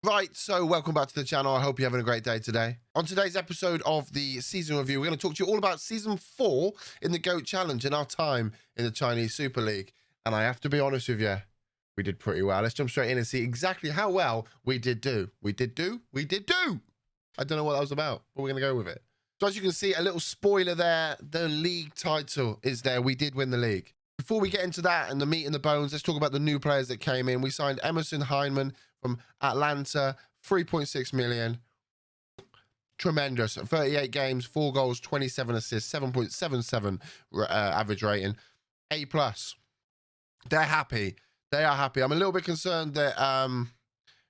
Right, so welcome back to the channel. I hope you're having a great day today. On today's episode of the season review, we're going to talk to you all about Season 4 in the GOAT Challenge and our time in the Chinese Super League. And I have to be honest with you, we did pretty well. Let's jump straight in and see exactly how well we did do. We did do. I don't know what that was about, but we're going to go with it. So as you can see, a little spoiler there, the league title is there. We did win the league. Before we get into that and the meat and the bones, let's talk about the new players that came in. We signed Emerson Hyndman from Atlanta, 3.6 million. Tremendous. 38 games, 4 goals, 27 assists, 7.77 average rating. A+. They're happy. They are happy. I'm a little bit concerned that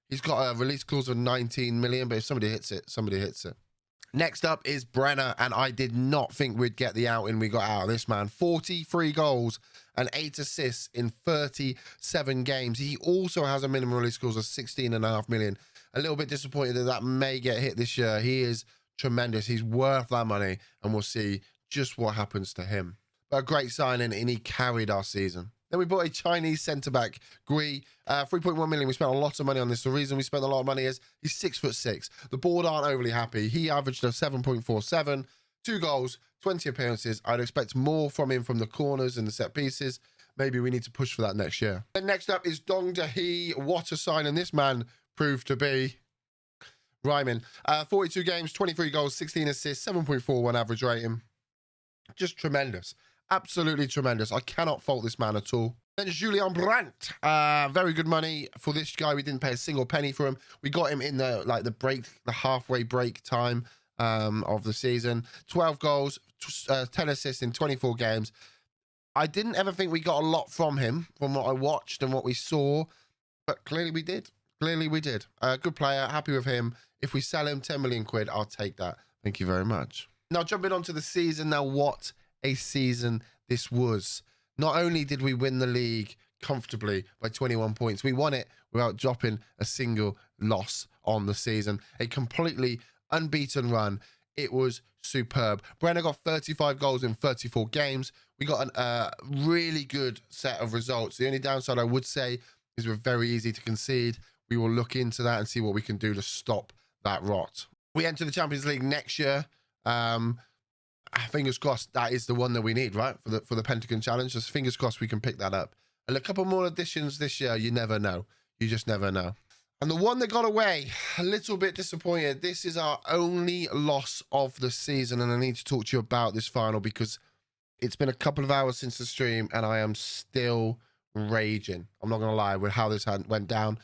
he's got a release clause of 19 million, but if somebody hits it, somebody hits it. Next up is Brenner, and I did not think we'd get the outing we got out of this man. 43 goals and 8 assists in 37 games. He also has a minimum release clause of 16.5 million. A little bit disappointed that that may get hit this year. He is tremendous. He's worth that money, and we'll see just what happens to him. But a great signing, and he carried our season. Then we bought a Chinese centre-back, Gui, 3.1 million. We spent a lot of money on this. The reason we spent a lot of money is he's 6'6". The board aren't overly happy. He averaged a 7.47, 2 goals, 20 appearances. I'd expect more from him from the corners and the set pieces. Maybe we need to push for that next year. Then next up is Dong Dahi. What a sign, and this man proved to be rhyming. 42 games, 23 goals, 16 assists, 7.41 average rating. Just tremendous. Absolutely tremendous. I cannot fault this man at all. Then Julian Brandt. Very good money for this guy. We didn't pay a single penny for him. We got him in the halfway break time of the season. 12 goals, 10 assists in 24 games. I didn't ever think we got a lot from him, from what I watched and what we saw, but clearly we did. Clearly we did. Good player, happy with him. If we sell him 10 million quid, I'll take that. Thank you very much. Now jumping onto the season. Now what a season this was. Not only did we win the league comfortably by 21 points, we won it without dropping a single loss on the season. A completely unbeaten run. It was superb. Brenner got 35 goals in 34 games. We got a really good set of results. The only downside I would say is we're very easy to concede. We will look into that and see what we can do to stop that rot. We enter the Champions League next year. Fingers crossed that is the one that we need, right? For the Pentagon Challenge. Just fingers crossed we can pick that up. And a couple more additions this year. You never know. You just never know. And the one that got away, a little bit disappointed. This is our only loss of the season. And I need to talk to you about this final because it's been a couple of hours since the stream and I am still raging. I'm not going to lie with how this went down.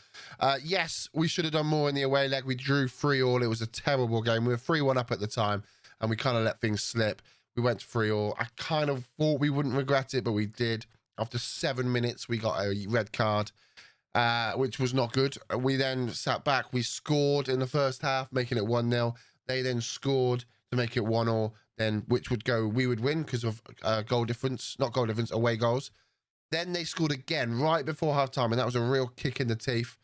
Yes, we should have done more in the away leg. We drew 3-3. It was a terrible game. We were 3-1 up at the time. And we kind of let things slip. We went to 3-3. I kind of thought we wouldn't regret it, but we did. After 7 minutes, we got a red card, which was not good. We then sat back. We scored in the first half, making it 1-0. They then scored to make it 1-1, then which would go, we would win because of goal difference, not goal difference, away goals. Then they scored again right before halftime, and that was a real kick in the teeth.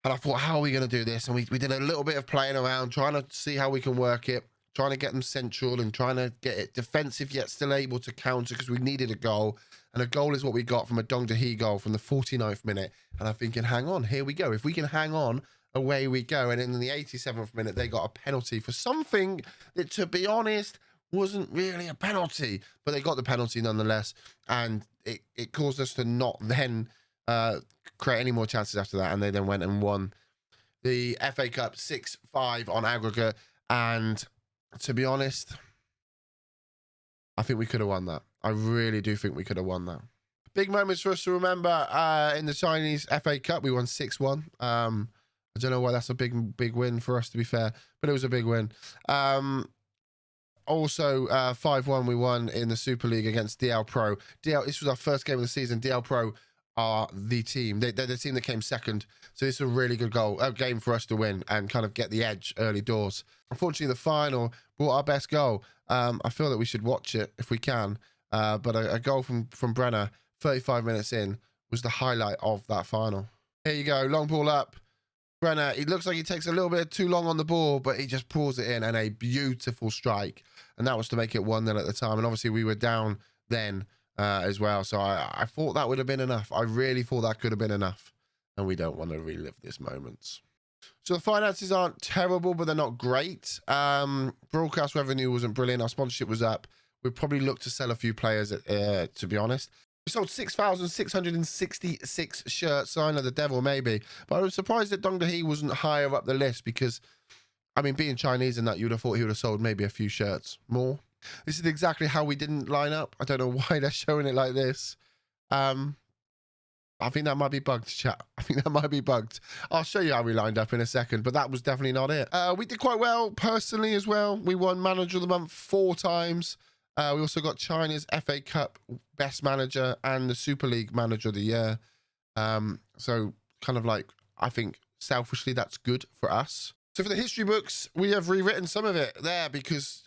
And I thought, how are we going to do this? And we did a little bit of playing around, trying to see how we can work it. Trying to get them central and trying to get it defensive yet still able to counter because we needed a goal. And a goal is what we got from a Dong Dahi goal from the 49th minute. And I'm thinking, hang on, here we go. If we can hang on, away we go. And in the 87th minute, they got a penalty for something that, to be honest, wasn't really a penalty. But they got the penalty nonetheless. And it caused us to not then create any more chances after that. And they then went and won the FA Cup 6-5 on aggregate. And to be honest, I think we could have won that. I really do think we could have won that. Big moments for us to remember in the Chinese FA Cup. We won 6-1. I don't know why that's a big win for us, to be fair, but it was a big win. Also, 5-1 we won in the Super League against DL Pro. This was our first game of the season. DL Pro are the team. They're the team that came second. So this is a really good game for us to win and kind of get the edge early doors. Unfortunately, the final brought our best goal. I feel that we should watch it if we can. But a goal from Brenner, 35 minutes in, was the highlight of that final. Here you go, long ball up. Brenner, it looks like he takes a little bit too long on the ball, but he just pours it in, and a beautiful strike. And that was to make it 1-0 at the time. And obviously we were down then as well. So I thought that would have been enough. I really thought that could have been enough. And we don't want to relive this moment. So the finances aren't terrible, but they're not great. Broadcast revenue wasn't brilliant. Our sponsorship was up. We'd probably look to sell a few players, to be honest. We sold 6,666 shirts. Sign of the devil, maybe. But I was surprised that Dong Dahi wasn't higher up the list because, I mean, being Chinese and that, you would have thought he would have sold maybe a few shirts more. This is exactly how we didn't line up. I don't know why they're showing it like this. I think that might be bugged, chat. I think that might be bugged. I'll show you how we lined up in a second, but that was definitely not it. We did quite well personally as well. We won Manager of the Month 4 times. We also got China's FA Cup Best Manager and the Super League Manager of the Year. So kind of like, I think selfishly that's good for us. So for the history books, we have rewritten some of it there because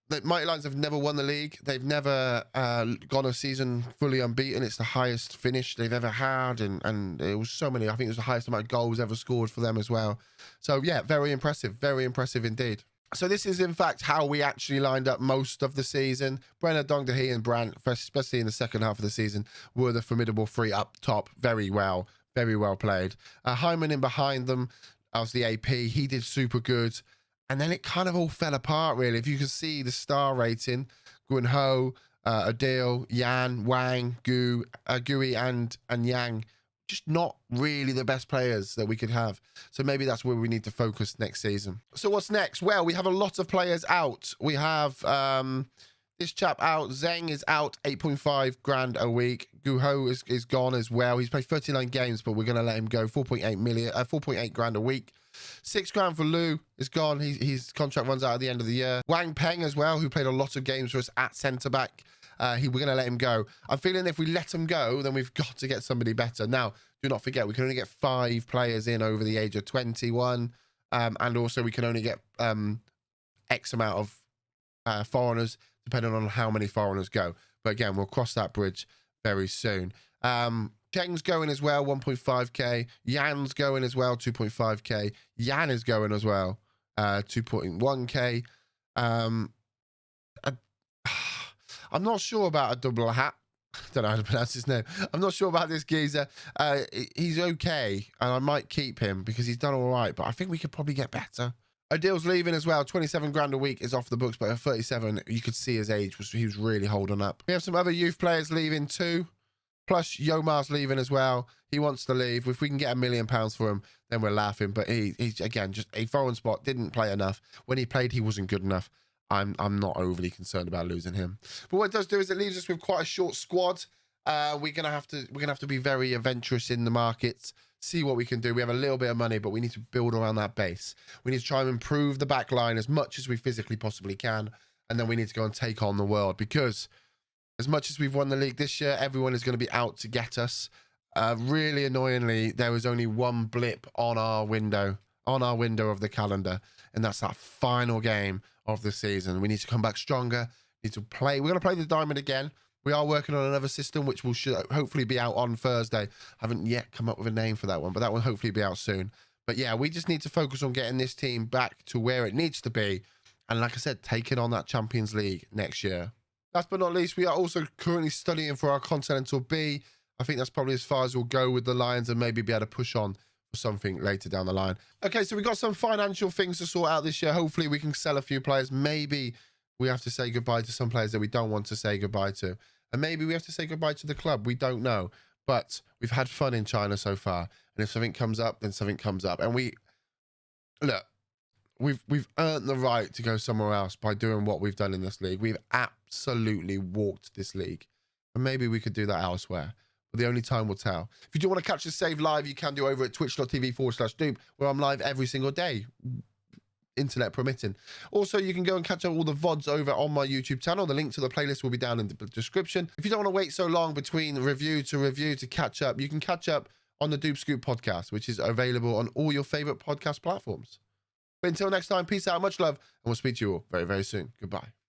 the Mighty Lions have never won the league. They've never gone a season fully unbeaten. It's the highest finish they've ever had. And it was so many. I think it was the highest amount of goals ever scored for them as well. So, yeah, very impressive. Very impressive indeed. So this is, in fact, how we actually lined up most of the season. Brenner, Dong Dahi, and Brandt, especially in the second half of the season, were the formidable three up top. Very well played. Hyman in behind them as the AP. He did super good. And then it kind of all fell apart, really. If you can see the star rating, Guan Ho, Adil, Yan, Wang, Gui, and Yang, just not really the best players that we could have. So maybe that's where we need to focus next season. So what's next? Well, we have a lot of players out. We have this chap out. Zheng is out, 8.5 grand a week. Gu Ho is gone as well. He's played 39 games, but we're going to let him go. 4.8 grand a week. 6 grand for Lu is gone. His contract runs out at the end of the year. Wang Peng as well, who played a lot of games for us at centre-back. We're going to let him go. I'm feeling if we let him go, then we've got to get somebody better. Now, do not forget, we can only get 5 players in over the age of 21. And also we can only get X amount of foreigners, depending on how many foreigners go. But again, we'll cross that bridge very soon. Cheng's going as well, 1.5k. Yan's going as well, 2.5k. Yan is going as well, 2.1k. I'm not sure about a double hat. I don't know how to pronounce his name. I'm not sure about this geezer. He's okay, and I might keep him because he's done all right, but I think we could probably get better. Adil's leaving as well. 27 grand a week is off the books, but at 37, you could see his age. He was really holding up. We have some other youth players leaving too. Plus, Yomar's leaving as well. He wants to leave. If we can get £1 million for him, then we're laughing. But he's again, just a foreign spot. Didn't play enough. When he played, he wasn't good enough. I'm not overly concerned about losing him. But what it does do is it leaves us with quite a short squad. We're gonna have to be very adventurous in the markets. See what we can do. We have a little bit of money, but we need to build around that base. We need to try and improve the back line as much as we physically possibly can. And then we need to go and take on the world because as much as we've won the league this year, everyone is going to be out to get us. Really annoyingly, there was only one blip on our window of the calendar, and that's that final game of the season. We need to come back stronger. We need to play. We're going to play the diamond again. We are working on another system, which will hopefully be out on Thursday. Haven't yet come up with a name for that one, but that will hopefully be out soon. But yeah, we just need to focus on getting this team back to where it needs to be. And like I said, taking on that Champions League next year. Last but not least, we are also currently studying for our Continental B. I think that's probably as far as we'll go with the Lions and maybe be able to push on for something later down the line. Okay, so we've got some financial things to sort out this year. Hopefully we can sell a few players. Maybe we have to say goodbye to some players that we don't want to say goodbye to. And maybe we have to say goodbye to the club. We don't know. But we've had fun in China so far. And if something comes up, then something comes up. And look, we've earned the right to go somewhere else by doing what we've done in this league. We've absolutely walked this league. And maybe we could do that elsewhere. But the only time will tell. If you do want to catch the save live, you can do over at twitch.tv/Doop, where I'm live every single day, internet permitting. Also, you can go and catch up all the VODs over on my YouTube channel. The link to the playlist will be down in the description. If you don't want to wait so long between review to catch up, you can catch up on the Doop Scoop podcast, which is available on all your favorite podcast platforms. But until next time, peace out, much love, and we'll speak to you all very, very soon. Goodbye.